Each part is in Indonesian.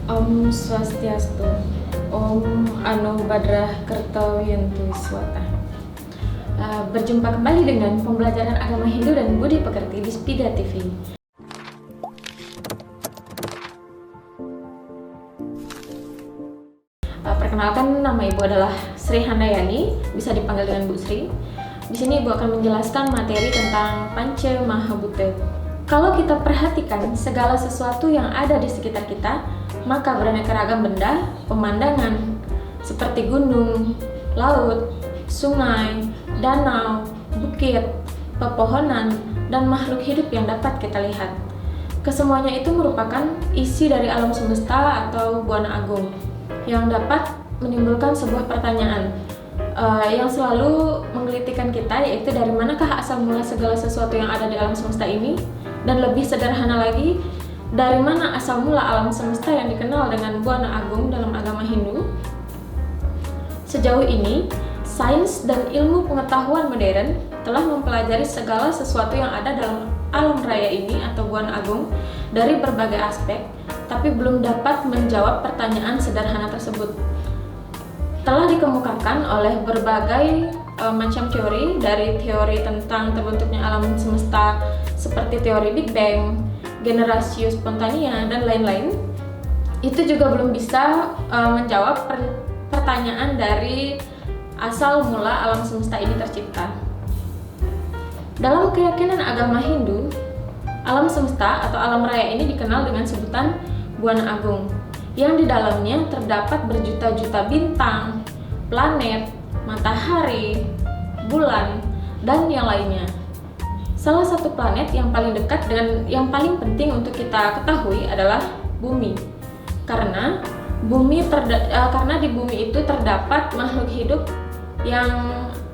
Om Swastiastu, Om Anu Badrah Kertawiyantu Swata. Berjumpa kembali dengan pembelajaran agama Hindu dan Budi Pekerti di Spida TV. Perkenalkan, nama Ibu adalah Sri Handayani, bisa dipanggil dengan Bu Sri. Di sini Ibu akan menjelaskan materi tentang Panca Mahabhuta. Kalau kita perhatikan segala sesuatu yang ada di sekitar kita, maka beraneka ragam benda, pemandangan seperti gunung, laut, sungai, danau, bukit, pepohonan, dan makhluk hidup yang dapat kita lihat. Kesemuanya itu merupakan isi dari alam semesta atau buana agung yang dapat menimbulkan sebuah pertanyaan yang selalu menggelitikkan kita, yaitu dari manakah asal mula segala sesuatu yang ada di alam semesta ini, dan lebih sederhana lagi, dari mana asal mula alam semesta yang dikenal dengan buana agung dalam agama Hindu. Sejauh ini, sains dan ilmu pengetahuan modern telah mempelajari segala sesuatu yang ada dalam alam raya ini atau buana agung dari berbagai aspek, tapi belum dapat menjawab pertanyaan sederhana tersebut. Telah dikemukakan oleh berbagai macam teori, dari teori tentang terbentuknya alam semesta seperti teori Big Bang, generatio spontania, dan lain-lain. Itu juga belum bisa menjawab pertanyaan dari asal mula alam semesta ini tercipta. Dalam keyakinan agama Hindu, alam semesta atau alam raya ini dikenal dengan sebutan buana agung, yang di dalamnya terdapat berjuta-juta bintang, planet, matahari, bulan, dan yang lainnya. Salah satu planet yang paling dekat dan yang paling penting untuk kita ketahui adalah Bumi, karena di Bumi itu terdapat makhluk hidup yang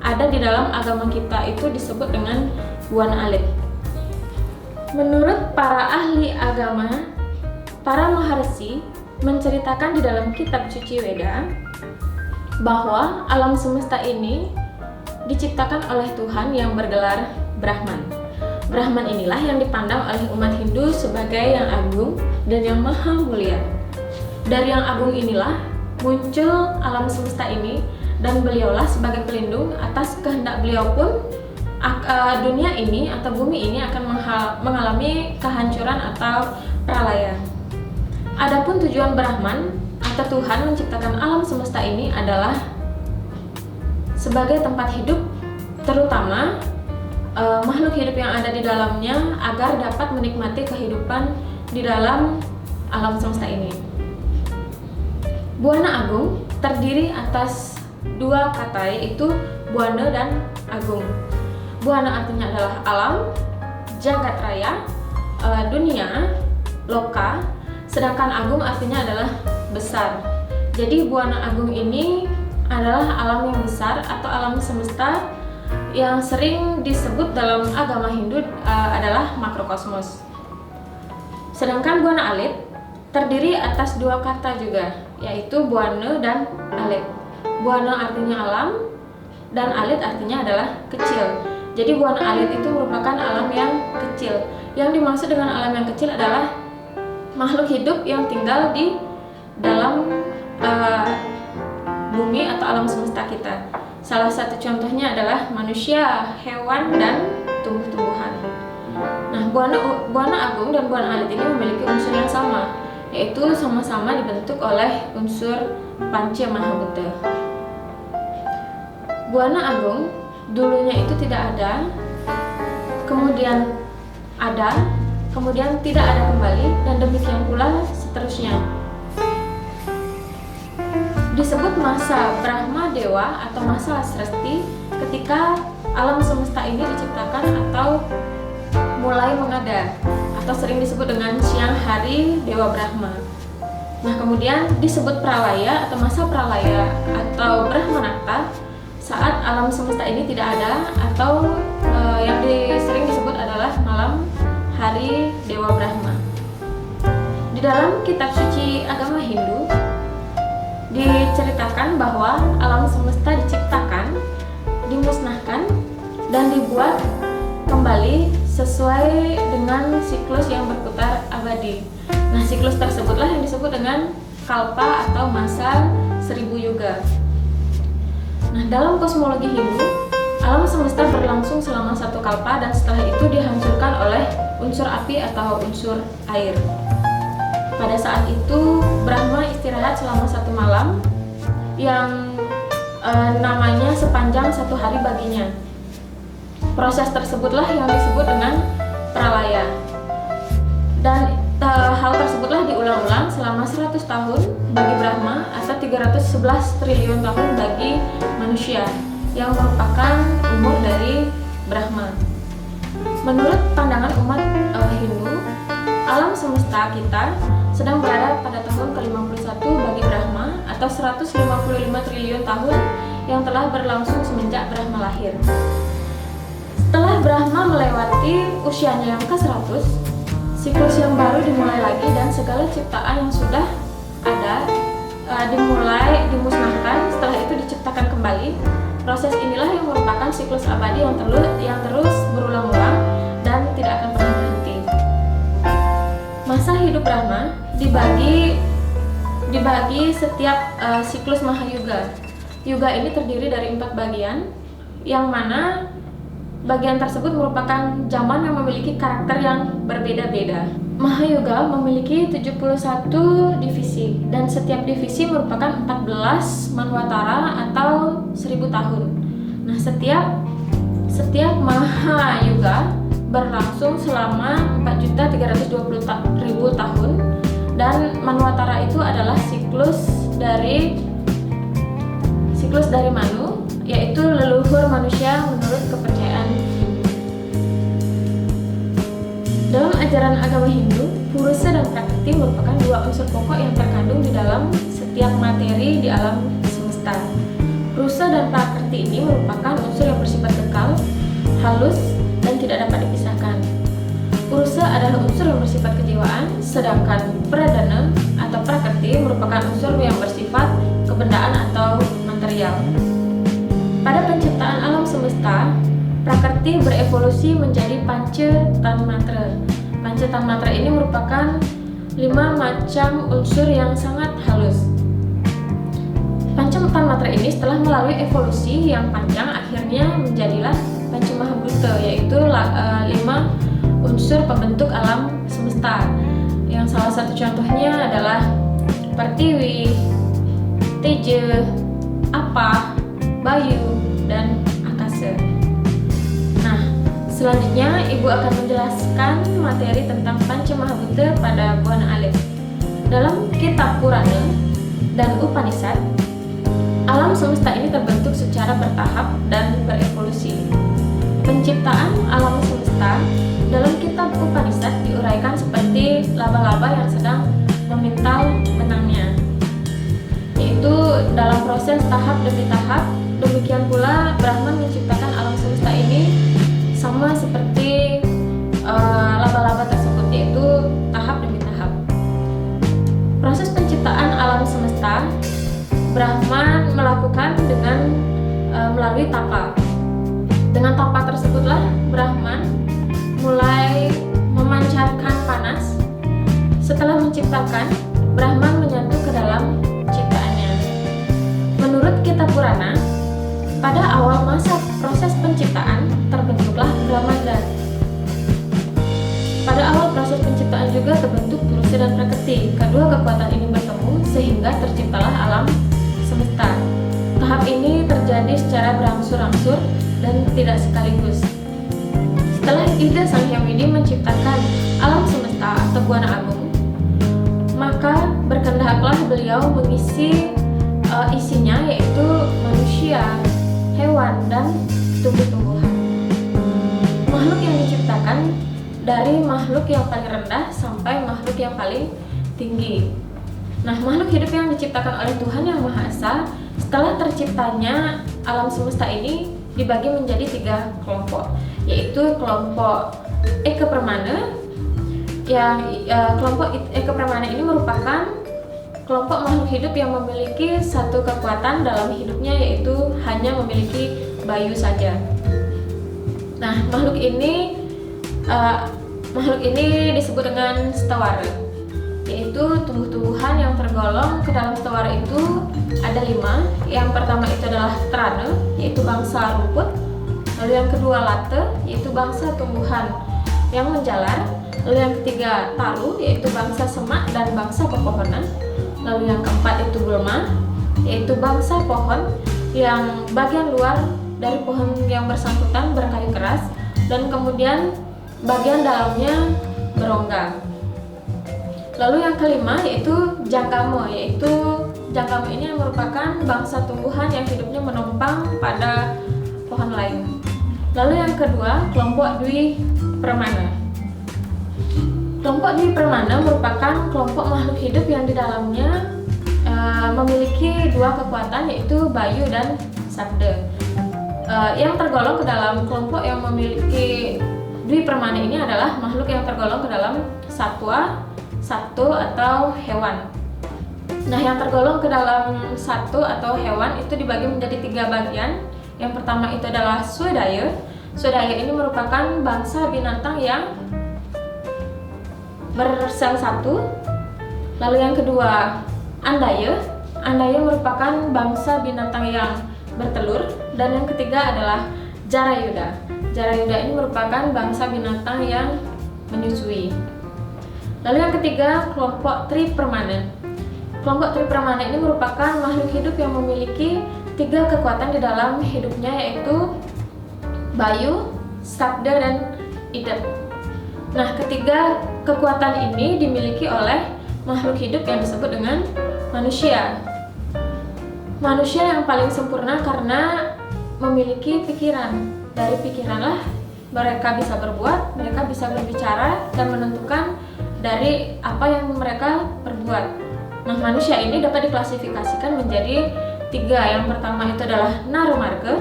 ada di dalam agama kita, itu disebut dengan buana alit. Menurut para ahli agama, para maharsi menceritakan di dalam kitab suci Weda bahwa alam semesta ini diciptakan oleh Tuhan yang bergelar Brahman. Brahman inilah yang dipandang oleh umat Hindu sebagai yang agung dan yang maha mulia. Dari yang agung inilah muncul alam semesta ini, dan beliaulah sebagai pelindung. Atas kehendak beliau pun dunia ini atau bumi ini akan mengalami kehancuran atau pralaya. Adapun tujuan Brahman atau Tuhan menciptakan alam semesta ini adalah sebagai tempat hidup, terutama makhluk hidup yang ada di dalamnya, agar dapat menikmati kehidupan di dalam alam semesta ini. Buana agung terdiri atas dua kata, yaitu buana dan agung. Buana artinya adalah alam, jagat raya, dunia, loka, sedangkan agung artinya adalah besar. Jadi buana agung ini adalah alam yang besar atau alam semesta yang sering disebut dalam agama Hindu adalah makrokosmos. Sedangkan buana alit terdiri atas dua kata juga, yaitu buana dan alit. Buana artinya alam dan alit artinya adalah kecil. Jadi buana alit itu merupakan alam yang kecil. Yang dimaksud dengan alam yang kecil adalah makhluk hidup yang tinggal di dalam bumi atau alam semesta kita. Salah satu contohnya adalah manusia, hewan, dan tumbuh-tumbuhan. Nah, buana agung dan buana alit ini memiliki unsur yang sama, yaitu sama-sama dibentuk oleh unsur Panca Mahabhuta. Buana agung dulunya itu tidak ada, kemudian ada, kemudian tidak ada kembali, dan demikian pula seterusnya. Disebut masa Brahma Dewa atau masa Sresti ketika alam semesta ini diciptakan atau mulai mengada, atau sering disebut dengan siang hari Dewa Brahma. Nah, kemudian disebut Pralaya atau masa Pralaya atau Brahmanata saat alam semesta ini tidak ada, atau yang sering disebut adalah malam hari Dewa Brahma. Di dalam kitab suci agama Hindu diceritakan bahwa alam semesta diciptakan, dimusnahkan, dan dibuat kembali sesuai dengan siklus yang berputar abadi. Nah, siklus tersebutlah yang disebut dengan kalpa atau masa 1000 yuga. Nah, dalam kosmologi Hindu, alam semesta berlangsung selama satu kalpa dan setelah itu dihancurkan oleh unsur api atau unsur air. Pada saat itu, Brahma istirahat selama satu malam yang namanya sepanjang satu hari baginya. Proses tersebutlah yang disebut dengan pralaya. Dan hal tersebutlah diulang-ulang selama 100 tahun bagi Brahma atau 311 triliun tahun bagi manusia yang merupakan umur dari Brahma. Menurut pandangan umat Hindu, alam semesta kita sedang berada pada tahun ke-51 bagi Brahma atau 155 triliun tahun yang telah berlangsung semenjak Brahma lahir. Setelah Brahma melewati usianya yang ke-100, siklus yang baru dimulai lagi dan segala ciptaan yang sudah ada dimusnahkan, setelah itu diciptakan kembali. Proses inilah yang merupakan siklus abadi yang terus berulang-ulang dan tidak akan pernah berhenti. Masa hidup Brahma dibagi setiap siklus Mahayuga. Yuga ini terdiri dari 4 bagian, yang mana bagian tersebut merupakan zaman yang memiliki karakter yang berbeda-beda. Mahayuga memiliki 71 divisi dan setiap divisi merupakan 14 manwantara atau 1000 tahun. Nah, setiap Mahayuga berlangsung selama 4.320.000 tahun dan manwantara itu adalah siklus dari Manu, yaitu leluhur manusia menurut kepercayaan Hindu. Dalam ajaran agama Hindu, Purusa dan Prakriti merupakan 2 unsur pokok yang terkandung di dalam setiap materi di alam semesta. Purusa dan Prakriti ini merupakan unsur yang bersifat kekal, halus, dan tidak dapat dipisahkan. Purusa adalah unsur yang bersifat kejiwaan, sedangkan Pradana atau Prakriti merupakan unsur yang bersifat kebendaan atau material. Pada penciptaan alam semesta, Prakriti berevolusi menjadi Panca Tanmatra. Panca Tanmatra ini merupakan 5 macam unsur yang sangat halus. Panca Tanmatra ini setelah melalui evolusi yang panjang akhirnya menjadilah Panca Mahabhuta, yaitu 5 unsur pembentuk alam semesta. Yang salah satu contohnya adalah Pertiwi, Teja, Apa, Bayu, dan Akasa. Nah, selanjutnya Ibu akan menjelaskan materi tentang Panca Mahabhuta pada Buana Alif. Dalam kitab Purana dan Upanishad, alam semesta ini terbentuk secara bertahap dan berevolusi. Penciptaan alam semesta dalam kitab Upanishad diuraikan seperti laba-laba yang sedang memintal benangnya, yaitu dalam proses tahap demi tahap. Demikian pula Brahman menciptakan alam semesta ini sama seperti laba-laba tersebut, yaitu tahap demi tahap. Proses penciptaan alam semesta Brahman melakukan dengan melalui tapa. Dengan tapa tersebutlah Brahman mulai memancarkan panas. Setelah menciptakan, Brahman menyatu ke dalam ciptaannya. Menurut kitab Purana, pada awal masa proses penciptaan terbentuklah Brahmanda. Pada awal proses penciptaan juga terbentuk Purusa dan Prakriti. Kedua kekuatan ini bertemu sehingga terciptalah alam semesta. Tahap ini terjadi secara berangsur-angsur dan tidak sekaligus. Setelah Ida Sang Hyang Widi menciptakan alam semesta atau Buana Agung, maka berkehendaklah beliau mengisi isinya, yaitu manusia, hewan, dan tumbuh-tumbuhan. Makhluk yang diciptakan dari makhluk yang paling rendah sampai makhluk yang paling tinggi. Nah, makhluk hidup yang diciptakan oleh Tuhan Yang Maha Esa setelah terciptanya alam semesta ini dibagi menjadi 3 kelompok, yaitu kelompok Eka Pramana. Kelompok Eka Pramana ini merupakan kelompok makhluk hidup yang memiliki satu kekuatan dalam hidupnya, yaitu hanya memiliki bayu saja. Nah, makhluk ini disebut dengan Stawara. yaitu tumbuh-tumbuhan yang tergolong ke dalam setawara itu ada 5. Yang pertama itu adalah trane, yaitu bangsa rumput. Lalu yang kedua late, yaitu bangsa tumbuhan yang menjalar. Lalu yang ketiga taru, yaitu bangsa semak dan bangsa pepohonan. Lalu yang keempat itu gulma, yaitu bangsa pohon yang bagian luar dari pohon yang bersangkutan berkayu keras dan kemudian bagian dalamnya berongga. Lalu yang kelima yaitu jangkamo, yaitu jangkamo ini merupakan bangsa tumbuhan yang hidupnya menopang pada pohon lain. Lalu yang kedua kelompok dwi permana. Kelompok dwi permana merupakan kelompok makhluk hidup yang di dalamnya memiliki 2 kekuatan, yaitu bayu dan sabda. Yang tergolong ke dalam kelompok yang memiliki dwi permana ini adalah makhluk yang tergolong ke dalam satwa, satu atau hewan. Nah, yang tergolong ke dalam satu atau hewan itu dibagi menjadi 3 bagian. Yang pertama itu adalah swadaya. Swadaya ini merupakan bangsa binatang yang bersel satu. Lalu yang kedua andaya. Andaya merupakan bangsa binatang yang bertelur. Dan yang ketiga adalah jarayuda. Jarayuda ini merupakan bangsa binatang yang menyusui. Lalu yang ketiga kelompok tripermanen. Kelompok tripermanen ini merupakan makhluk hidup yang memiliki 3 kekuatan di dalam hidupnya, yaitu bayu, sabda, dan idep. Nah, ketiga kekuatan ini dimiliki oleh makhluk hidup yang disebut dengan manusia. Manusia yang paling sempurna karena memiliki pikiran. Dari pikiranlah mereka bisa berbuat, mereka bisa berbicara dan menentukan dari apa yang mereka perbuat. Nah, manusia ini dapat diklasifikasikan menjadi 3. Yang pertama itu adalah narumarga.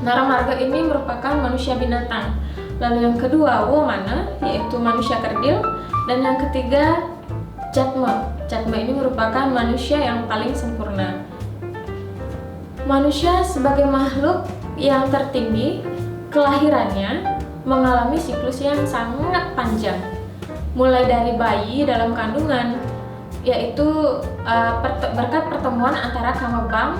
Narumarga ini merupakan manusia binatang. Lalu yang kedua womana, yaitu manusia kerdil. Dan yang ketiga jatma. Jatma ini merupakan manusia yang paling sempurna. Manusia sebagai makhluk yang tertinggi, kelahirannya mengalami siklus yang sangat panjang. Mulai dari bayi dalam kandungan, yaitu berkat pertemuan antara kamebang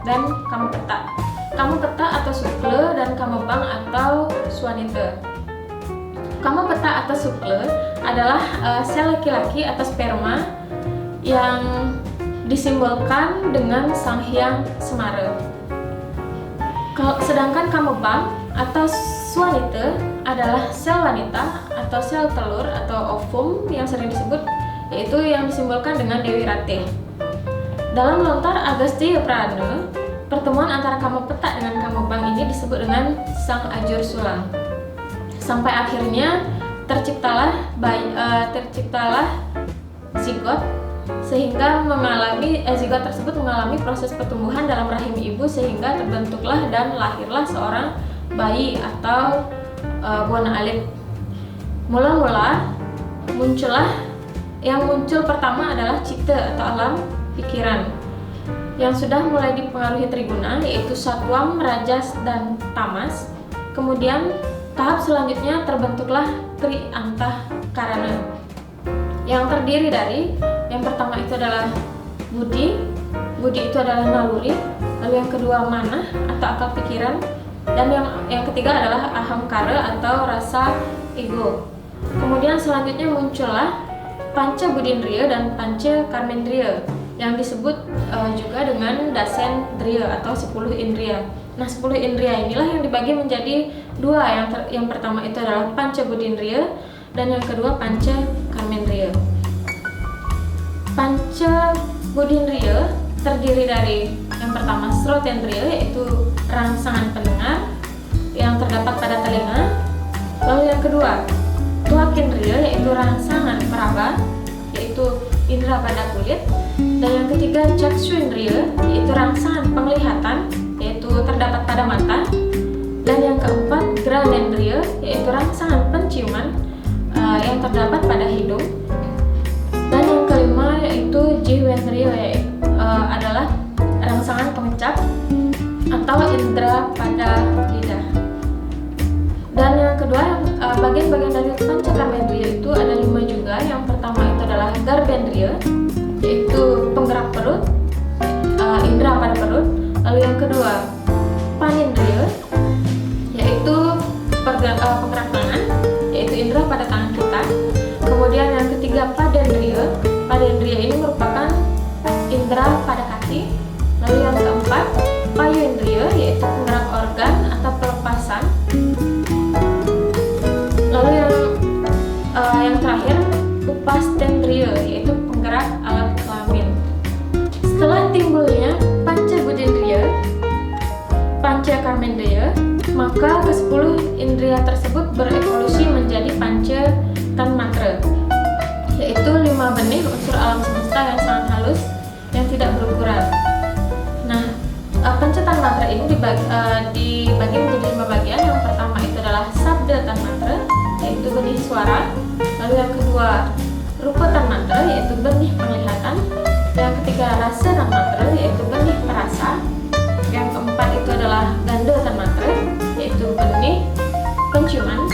dan kamepeta. Kamepeta atau sukle dan kamebang atau swanita. Kamepeta atau sukle adalah sel laki-laki atau sperma yang disimbolkan dengan Sang Hyang Semara. Sedangkan kamebang atau swanita adalah sel wanita atau sel telur atau ovum yang sering disebut, yaitu yang disimbolkan dengan Dewi Ratih. Dalam lontar Agastya Prana, pertemuan antara kamepeta dengan kamebang ini disebut dengan Sang Ajur Sulang. Sampai akhirnya terciptalah zigot, sehingga zigot tersebut mengalami proses pertumbuhan dalam rahim ibu sehingga terbentuklah dan lahirlah seorang bayi atau buana alit. Mula-mula yang muncul pertama adalah cita atau alam pikiran yang sudah mulai dipengaruhi triguna, yaitu satwam, rajas, dan tamas. Kemudian tahap selanjutnya terbentuklah tri antahkarana yang terdiri dari yang pertama itu adalah budi itu adalah naluri, lalu yang kedua manah atau akal pikiran, dan yang ketiga adalah ahamkara atau rasa ego. Kemudian selanjutnya muncullah panca budindriya dan panca karmendriya yang disebut juga dengan dasendriya atau 10 indriya. Nah, 10 indriya inilah yang dibagi menjadi 2. Yang pertama itu adalah panca budindriya dan yang kedua panca karmendriya. Panca budindriya terdiri dari yang pertama srotendriya, yaitu rangsangan pendengar yang terdapat pada telinga. Lalu yang kedua tuakindriya, yaitu rangsangan peraba, yaitu indera pada kulit. Dan yang ketiga caksuindriya, yaitu rangsangan penglihatan, yaitu terdapat pada mata. Dan yang keempat granendriya, yaitu rangsangan penciuman yang terdapat pada hidung. Dan yang kelima yaitu jihwendriya, yaitu adalah rangsangan pengecap atau indera pada lidah. Dan yang kedua, bagian bagian-bagian dari pancakarmendriya itu ada 5 juga. Yang pertama itu adalah garbendriya, yaitu penggerak perut, indera pada perut. Lalu yang kedua panindriya, yaitu penggerak tangan, yaitu indera pada tangan kita. Kemudian yang ketiga padendriya. Padendriya ini merupakan indera pada kaki. Lalu yang keempat payudendriya, yaitu penggerak organ atau pelepasan. Lalu yang terakhir upastendriya, yaitu penggerak alat kelamin. Setelah timbulnya pancabudendriya, pancakarmendriya, maka ke-10 indriya tersebut berevolusi menjadi panca tanmatra, yaitu 5 benih unsur alam semesta yang sangat halus yang tidak berukuran. Nah, panca tanmatra ini dibagi menjadi 5 bagian. Yang pertama itu adalah sabda tanmatra, yaitu benih suara. Lalu yang kedua rupa tanmatra, yaitu benih penglihatan. Yang ketiga rasa tanmatra, yaitu benih perasa. Yang keempat itu adalah ganda tanmatra, yaitu benih penciuman.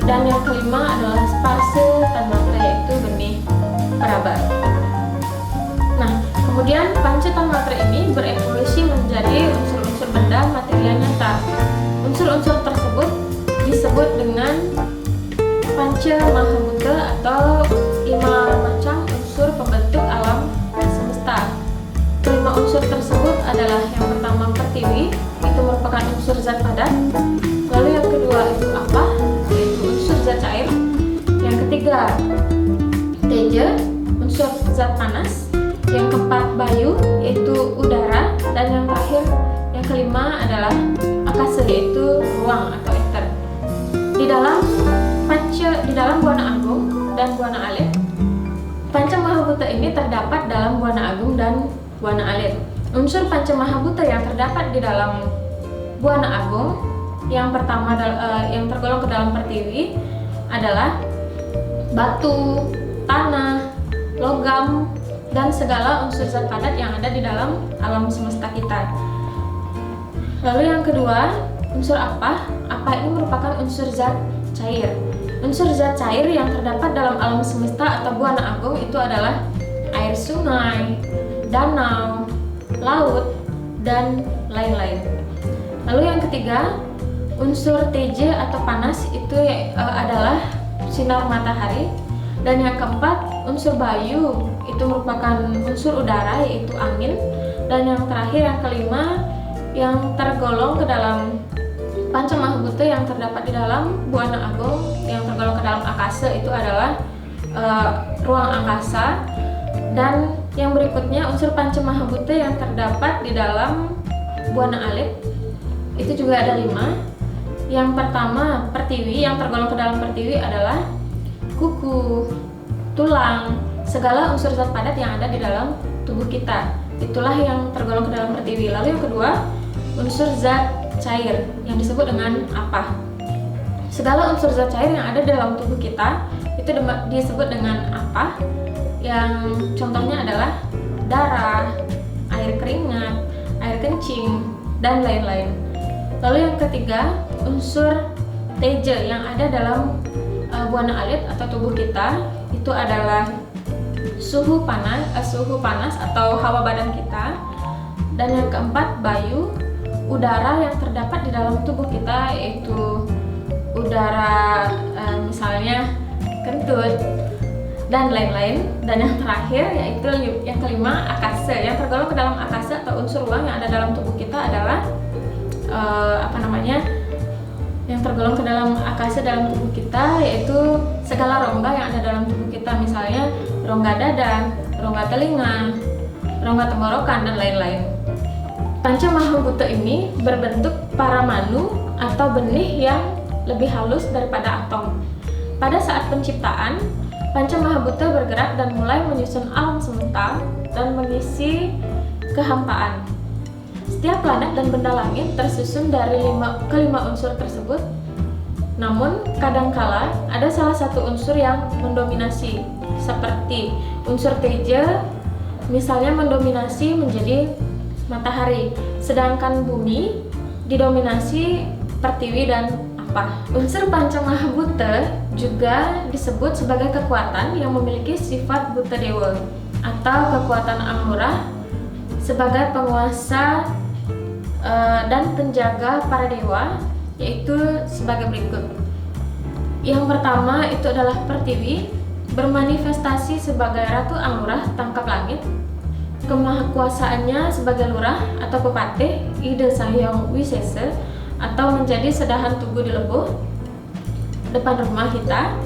Dan yang kelima adalah sparsa tanmatra, yaitu benih peraba. Nah, kemudian panca tanmatra ini berevolusi menjadi unsur-unsur benda material nyata. Unsur-unsur tersebut disebut dengan panca mahabhuta atau 5 macam unsur pembentuk alam semesta. Kelima unsur tersebut adalah yang pertama pertiwi, itu merupakan unsur zat padat. Lalu yang kedua itu apa? Yaitu unsur zat cair. Yang ketiga teja, unsur zat panas. Yang keempat bayu, yaitu udara. Dan yang terakhir, yang kelima adalah akasa, yaitu ruang atau ether. Di dalam Buana Agung dan Buana Alit, panca mahabhuta ini terdapat dalam Buana Agung dan Buana Alit. Unsur panca mahabhuta yang terdapat di dalam Buana Agung yang pertama yang tergolong ke dalam pertiwi adalah batu, tanah, logam, dan segala unsur zat padat yang ada di dalam alam semesta kita. Lalu yang kedua, unsur apa? Apa ini merupakan unsur zat cair. Unsur zat cair yang terdapat dalam alam semesta atau Buana Agung itu adalah air sungai, danau, laut, dan lain-lain. Lalu yang ketiga, unsur teja atau panas itu adalah sinar matahari. Dan yang keempat, unsur bayu itu merupakan unsur udara, yaitu angin. Dan yang terakhir, yang kelima, yang tergolong ke dalam panca mahabhuta yang terdapat di dalam Buana Agung yang tergolong ke dalam akasa itu adalah ruang angkasa. Dan yang berikutnya, unsur panca mahabhuta yang terdapat di dalam Buana Alit itu juga ada 5. Yang pertama, pertiwi, yang tergolong ke dalam pertiwi adalah kuku, tulang, segala unsur zat padat yang ada di dalam tubuh kita. Itulah yang tergolong ke dalam pertiwi. Lalu yang kedua, unsur zat cair yang disebut dengan apa? Segala unsur zat cair yang ada dalam tubuh kita itu disebut dengan apa? Yang contohnya adalah darah, air keringat, air kencing, dan lain-lain. Lalu yang ketiga, unsur teja yang ada dalam Buana Alit atau tubuh kita itu adalah suhu panas atau hawa badan kita. Dan yang keempat, bayu, udara yang terdapat di dalam tubuh kita, yaitu udara misalnya kentut dan lain-lain. Dan yang terakhir yaitu yang kelima, akasa, yang tergolong ke dalam akasa atau unsur ruang yang ada dalam tubuh kita adalah yang tergolong ke dalam akasa dalam tubuh kita, yaitu segala rongga yang ada dalam tubuh kita, misalnya rongga dada, rongga telinga, rongga tenggorokan, dan lain-lain. Panca mahabhuta ini berbentuk paramanu atau benih yang lebih halus daripada atom. Pada saat penciptaan, panca mahabhuta bergerak dan mulai menyusun alam semesta dan mengisi kehampaan. Setiap planet dan benda langit tersusun dari kelima unsur tersebut. Namun, kadangkala ada salah satu unsur yang mendominasi, seperti unsur teja, misalnya mendominasi menjadi matahari, sedangkan bumi didominasi pertiwi dan apa? Unsur Pancamahabhuta juga disebut sebagai kekuatan yang memiliki sifat Bhuta Dewa atau kekuatan Anglurah sebagai penguasa dan penjaga para dewa, yaitu sebagai berikut. Yang pertama itu adalah Pertiwi, bermanifestasi sebagai Ratu Anglurah tangkap langit. Kemahakuasaannya sebagai lurah atau pepatih Ida Sahyang Wisesa atau menjadi sedahan tugu di Lebuh depan rumah kita.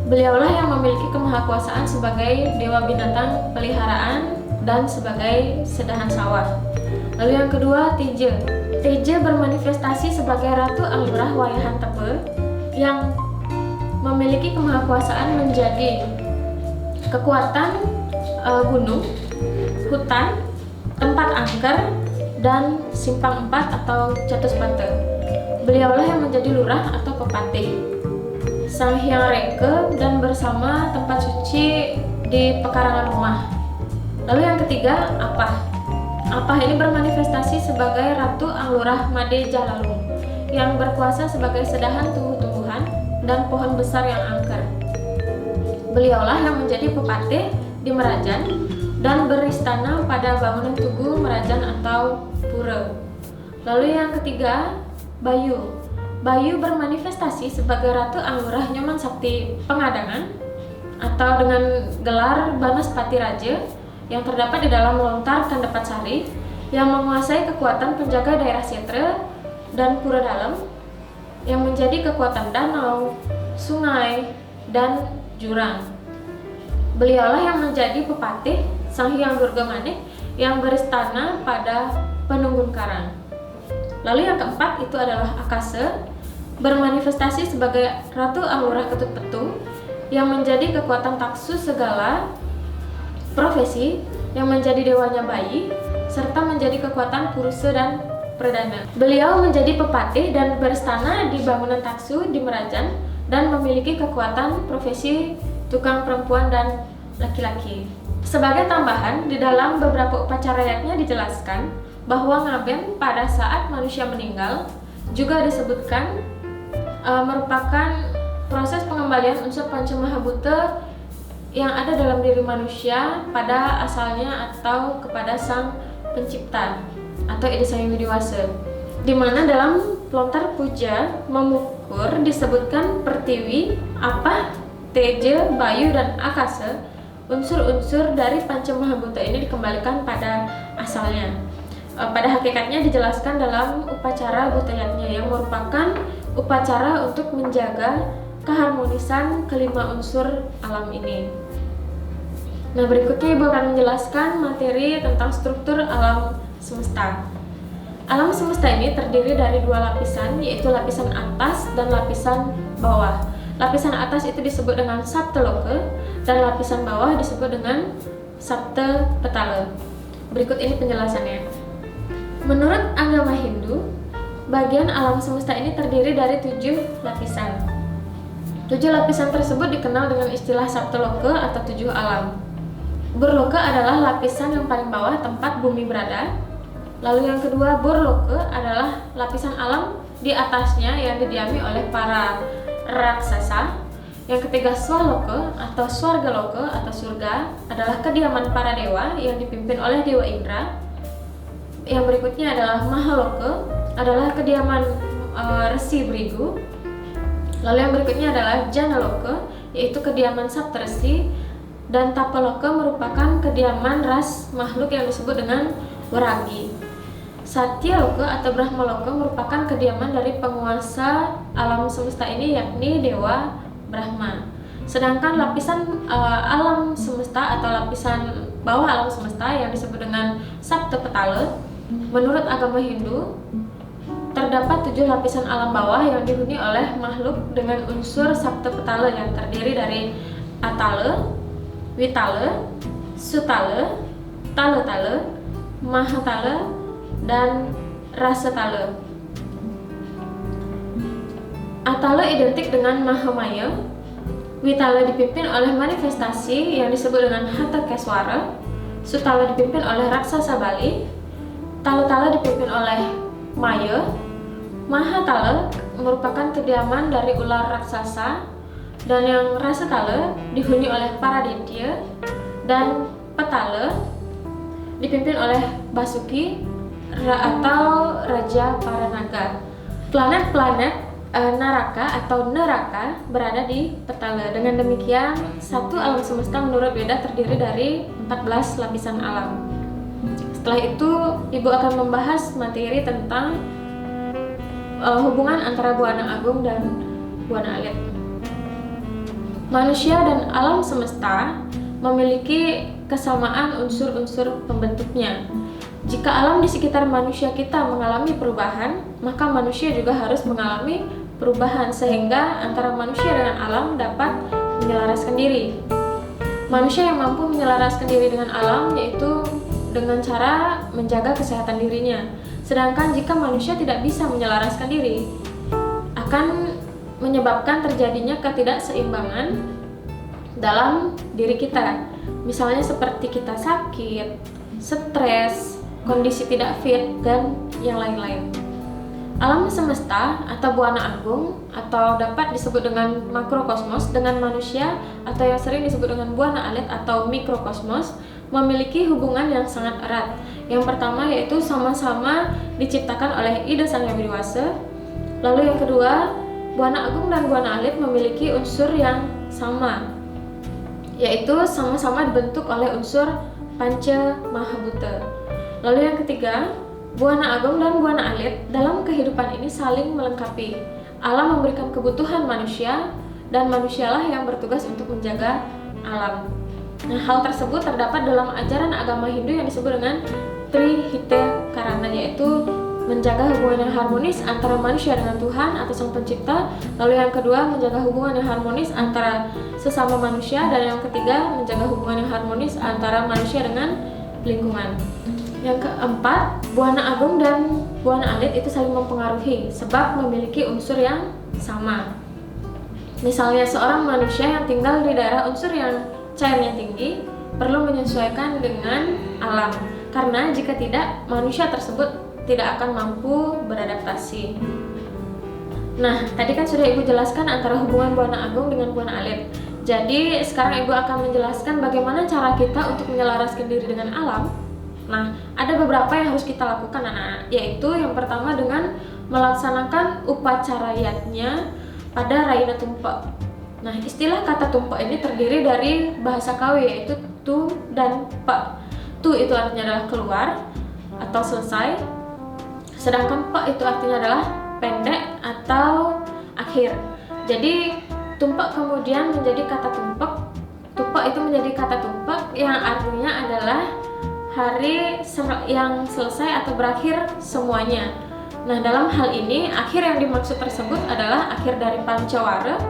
Beliaulah yang memiliki kemahakuasaan sebagai dewa binatang peliharaan dan sebagai sedahan sawah. Lalu yang kedua, Teja. Teja bermanifestasi sebagai Ratu Anglurah Wayahan Tepe yang memiliki kemahakuasaan menjadi kekuatan gunung, hutan, tempat angker, dan simpang empat atau Chatuspata. Beliaulah yang menjadi lurah atau pepatih Sang Hyang Reke dan bersama tempat suci di pekarangan rumah. Lalu yang ketiga, Apah. Apah ini bermanifestasi sebagai Ratu Anglurah Made Jalalung yang berkuasa sebagai sedahan tumbuh-tumbuhan dan pohon besar yang angker. Beliaulah yang menjadi pepatih di Merajan dan beristana pada bangunan tugu Merajan atau pura. Lalu yang ketiga, Bayu. Bayu bermanifestasi sebagai Ratu Anglurah Nyoman Sakti Pengadangan atau dengan gelar Banaspati Raja yang terdapat di dalam lontar Kandapat Sari yang menguasai kekuatan penjaga daerah Setra dan Pura Dalam yang menjadi kekuatan danau, sungai, dan jurang. Beliaulah yang menjadi pepatih Sang Hyang Durga Manik yang beristana pada Penunggun Karang. Lalu yang keempat itu adalah Akasa, bermanifestasi sebagai Ratu Anglurah Ketut Petung yang menjadi kekuatan taksu segala profesi yang menjadi dewanya bayi serta menjadi kekuatan Purusa dan Perdana. Beliau menjadi pepatih dan beristana di bangunan taksu di Merajan dan memiliki kekuatan profesi tukang perempuan dan laki-laki. Sebagai tambahan, di dalam beberapa upacaranya dijelaskan bahwa ngaben pada saat manusia meninggal juga disebutkan merupakan proses pengembalian unsur Pancamahabhuta yang ada dalam diri manusia pada asalnya atau kepada Sang Pencipta atau Ida Sahyang Widiwasa, di mana dalam lontar puja memukur disebutkan Pertiwi, Apah, Teja, Bayu, dan Akasa. Unsur-unsur dari Pancamahabhuta ini dikembalikan pada asalnya. Pada hakikatnya dijelaskan dalam upacara Bhutayatnya yang merupakan upacara untuk menjaga keharmonisan kelima unsur alam ini. Nah, berikutnya Ibu akan menjelaskan materi tentang struktur alam semesta. Alam semesta ini terdiri dari dua lapisan, yaitu lapisan atas dan lapisan bawah. Lapisan atas itu disebut dengan Saptaloka dan lapisan bawah disebut dengan Saptapetala. Berikut ini penjelasannya. Menurut agama Hindu, bagian alam semesta ini terdiri dari 7 lapisan. 7 lapisan tersebut dikenal dengan istilah Saptaloka atau 7 alam. Burloka adalah lapisan yang paling bawah tempat bumi berada. Lalu yang kedua, Burloka adalah lapisan alam di atasnya yang didiami oleh para raksasa. Yang ketiga, Swaloka atau Swargaloka atau surga adalah kediaman para dewa yang dipimpin oleh Dewa Indra. Yang berikutnya adalah Mahaloka adalah kediaman Resi Brigu. Lalu yang berikutnya adalah Janaloka, yaitu kediaman Saptarsi, dan Tapaloka merupakan kediaman ras makhluk yang disebut dengan Waragi. Satyaloka atau Brahmaloka merupakan kediaman dari penguasa alam semesta ini, yakni Dewa Brahma. Sedangkan lapisan alam semesta atau lapisan bawah alam semesta yang disebut dengan Saptapetala, menurut agama Hindu terdapat 7 lapisan alam bawah yang dihuni oleh makhluk dengan unsur Saptapetala yang terdiri dari Atala, Witala, Sutala, Talatala, Mahatala, dan Rasatala. Atala identik dengan Mahamaya. Witala dipimpin oleh manifestasi yang disebut dengan Hatakeswara. Sutala dipimpin oleh Raksasa Bali. Talatala dipimpin oleh Maya. Mahatala merupakan kediaman dari ular raksasa, dan yang Rasatala dihuni oleh para Ditya, dan Patala dipimpin oleh Basuki atau Raja para Naga. Planet-planet Naraka atau Neraka berada di Patala. Dengan demikian, satu alam semesta menurut Veda terdiri dari 14 lapisan alam. Setelah itu, Ibu akan membahas materi tentang hubungan antara Buana Agung dan Buana Alit. Manusia dan alam semesta memiliki kesamaan unsur-unsur pembentuknya. Jika alam di sekitar manusia kita mengalami perubahan, maka manusia juga harus mengalami perubahan sehingga antara manusia dengan alam dapat menyelaraskan diri. Manusia yang mampu menyelaraskan diri dengan alam yaitu dengan cara menjaga kesehatan dirinya. Sedangkan jika manusia tidak bisa menyelaraskan diri, akan menyebabkan terjadinya ketidakseimbangan dalam diri kita. Misalnya seperti kita sakit, stres, kondisi tidak fit, dan yang lain-lain. Alam semesta atau Buana Agung atau dapat disebut dengan makrokosmos dengan manusia atau yang sering disebut dengan Buana Alit atau mikrokosmos memiliki hubungan yang sangat erat. Yang pertama yaitu sama-sama diciptakan oleh Ida Sang Hyang Widi-Wasa. Lalu yang kedua, Buana Agung dan Buana Alit memiliki unsur yang sama, yaitu sama-sama dibentuk oleh unsur Panca Mahabhuta. Lalu yang ketiga, Buana Agung dan Buana Alit dalam kehidupan ini saling melengkapi. Alam memberikan kebutuhan manusia dan manusialah yang bertugas untuk menjaga alam. Nah, hal tersebut terdapat dalam ajaran agama Hindu yang disebut dengan Trihita Karana, yaitu menjaga hubungan yang harmonis antara manusia dengan Tuhan atau Sang Pencipta. Lalu yang kedua, menjaga hubungan yang harmonis antara sesama manusia, dan yang ketiga, menjaga hubungan yang harmonis antara manusia dengan lingkungan. Yang keempat, Buana Agung dan Buana Alit itu saling mempengaruhi sebab memiliki unsur yang sama. Misalnya seorang manusia yang tinggal di daerah unsur yang cairnya tinggi perlu menyesuaikan dengan alam, karena jika tidak, manusia tersebut tidak akan mampu beradaptasi. Nah, tadi kan sudah Ibu jelaskan antara hubungan Buana Agung dengan Buana Alit. Jadi sekarang Ibu akan menjelaskan bagaimana cara kita untuk menyelaraskan diri dengan alam. Nah, ada beberapa yang harus kita lakukan anak-anak, yaitu yang pertama dengan melaksanakan upacara yatnya pada Raina Tumpa. Nah, istilah kata tumpa ini terdiri dari bahasa Kawi yaitu tu dan pa. Tu itu artinya adalah keluar atau selesai, sedangkan pa itu artinya adalah pendek atau akhir. Jadi tumpak kemudian menjadi kata tumpak, tupak itu menjadi kata tumpak yang artinya adalah hari yang selesai atau berakhir semuanya. Nah, dalam hal ini akhir yang dimaksud tersebut adalah akhir dari Pancawara,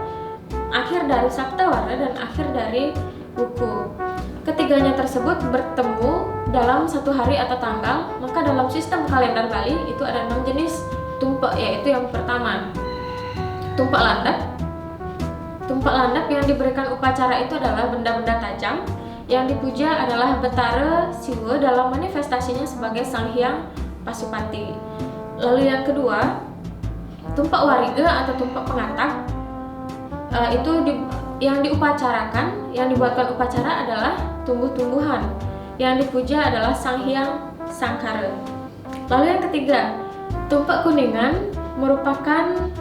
akhir dari Saptawara, dan akhir dari buku. Ketiganya tersebut bertemu dalam satu hari atau tanggal. Maka dalam sistem kalender Bali itu ada 6 jenis tumpak, yaitu yang pertama tumpak landap. Tumpak landap yang diberikan upacara itu adalah benda-benda tajam. Yang dipuja adalah Betara Siwa dalam manifestasinya sebagai Sang Hyang Pasupati. Lalu yang kedua, tumpak wariga atau tumpak pengatak. Yang diupacarakan, yang dibuatkan upacara adalah tumbuh-tumbuhan. Yang dipuja adalah Sang Hyang Sangkara. Lalu yang ketiga, tumpak kuningan merupakan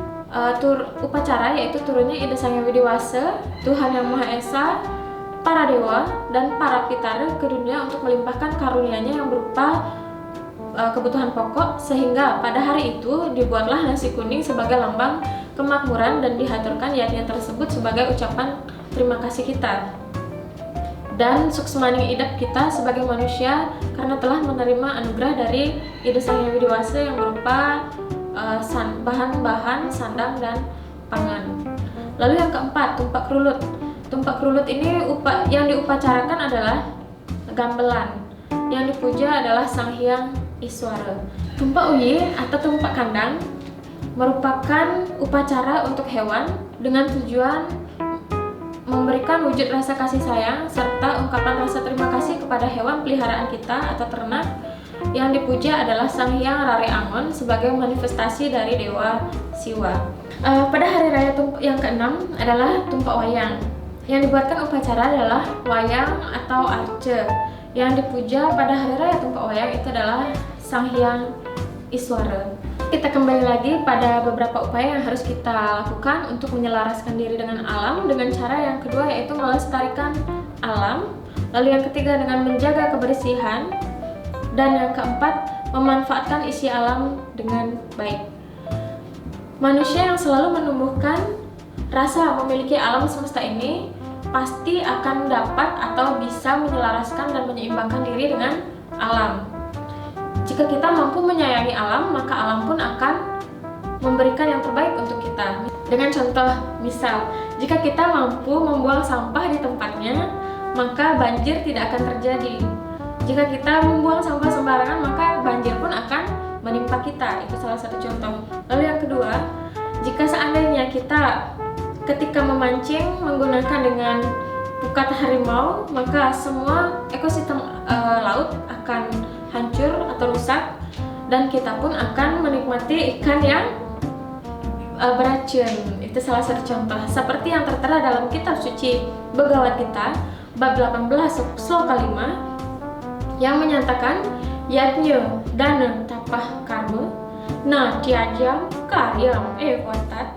upacara, yaitu turunnya Ida Sang Hyang Widi-Wasa, Tuhan Yang Maha Esa, para dewa dan para pitara ke dunia untuk melimpahkan karunia-Nya yang berupa kebutuhan pokok, sehingga pada hari itu dibuatlah nasi kuning sebagai lambang kemakmuran dan dihaturkan yatnya tersebut sebagai ucapan terima kasih kita dan suksmaning idap kita sebagai manusia karena telah menerima anugerah dari Ida Sang Hyang Widi-Wasa yang berupa bahan-bahan sandang dan pangan. Lalu yang keempat, tumpak kerulut. Tumpak kerulut ini yang diupacarakan adalah gamelan. Yang dipuja adalah Sang Hyang Iswara. Tumpak uyi atau tumpak kandang merupakan upacara untuk hewan dengan tujuan memberikan wujud rasa kasih sayang serta ungkapan rasa terima kasih kepada hewan peliharaan kita atau ternak Yang dipuja adalah Sang Hyang Rare Angon sebagai manifestasi dari Dewa Siwa. Pada hari raya yang keenam adalah Tumpak Wayang. Yang dibuatkan upacara adalah wayang atau arce. Yang dipuja pada hari raya Tumpak Wayang itu adalah Sang Hyang Iswara. Kita kembali lagi pada beberapa upaya yang harus kita lakukan untuk menyelaraskan diri dengan alam, dengan cara yang kedua yaitu melestarikan alam, lalu yang ketiga dengan menjaga kebersihan, dan yang keempat memanfaatkan isi alam dengan baik. Manusia yang selalu menumbuhkan rasa memiliki alam semesta ini pasti akan dapat atau bisa menyelaraskan dan menyeimbangkan diri dengan alam. Jika kita mampu menyayangi alam, maka alam pun akan memberikan yang terbaik untuk kita. Dengan contoh, misal, jika kita mampu membuang sampah di tempatnya, maka banjir tidak akan terjadi. Jika kita membuang sampah sembarangan, maka banjir pun akan menimpa kita. Itu salah satu contoh. Lalu yang kedua, jika seandainya kita ketika memancing menggunakan dengan pukat harimau, maka semua ekosistem laut akan hancur atau rusak, dan kita pun akan menikmati ikan yang beracun. Itu salah satu contoh. Seperti yang tertera dalam kitab suci Bhagavad Gita bab 18 sloka 5 yang menyatakan yatnya dana tapah karma na tyajam karyam evatat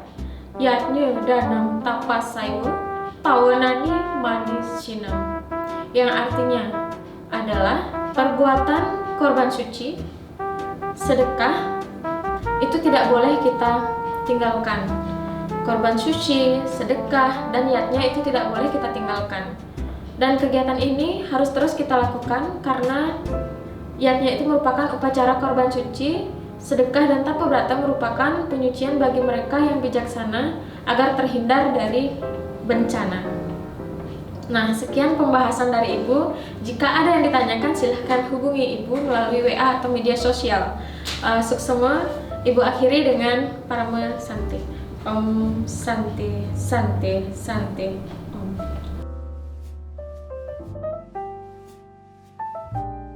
yatnya danam tapas saiwa pawanani manishinam, yang artinya adalah perbuatan korban suci, sedekah itu tidak boleh kita tinggalkan. Korban suci, sedekah, dan yatnya itu tidak boleh kita tinggalkan. Dan kegiatan ini harus terus kita lakukan karena yatnya itu merupakan upacara korban suci, sedekah dan tapa brata merupakan penyucian bagi mereka yang bijaksana agar terhindar dari bencana. Nah, sekian pembahasan dari Ibu. Jika ada yang ditanyakan, silahkan hubungi Ibu melalui WA atau media sosial. Suksema, Ibu akhiri dengan Parama Santi. Om Santi, Santi, Santi.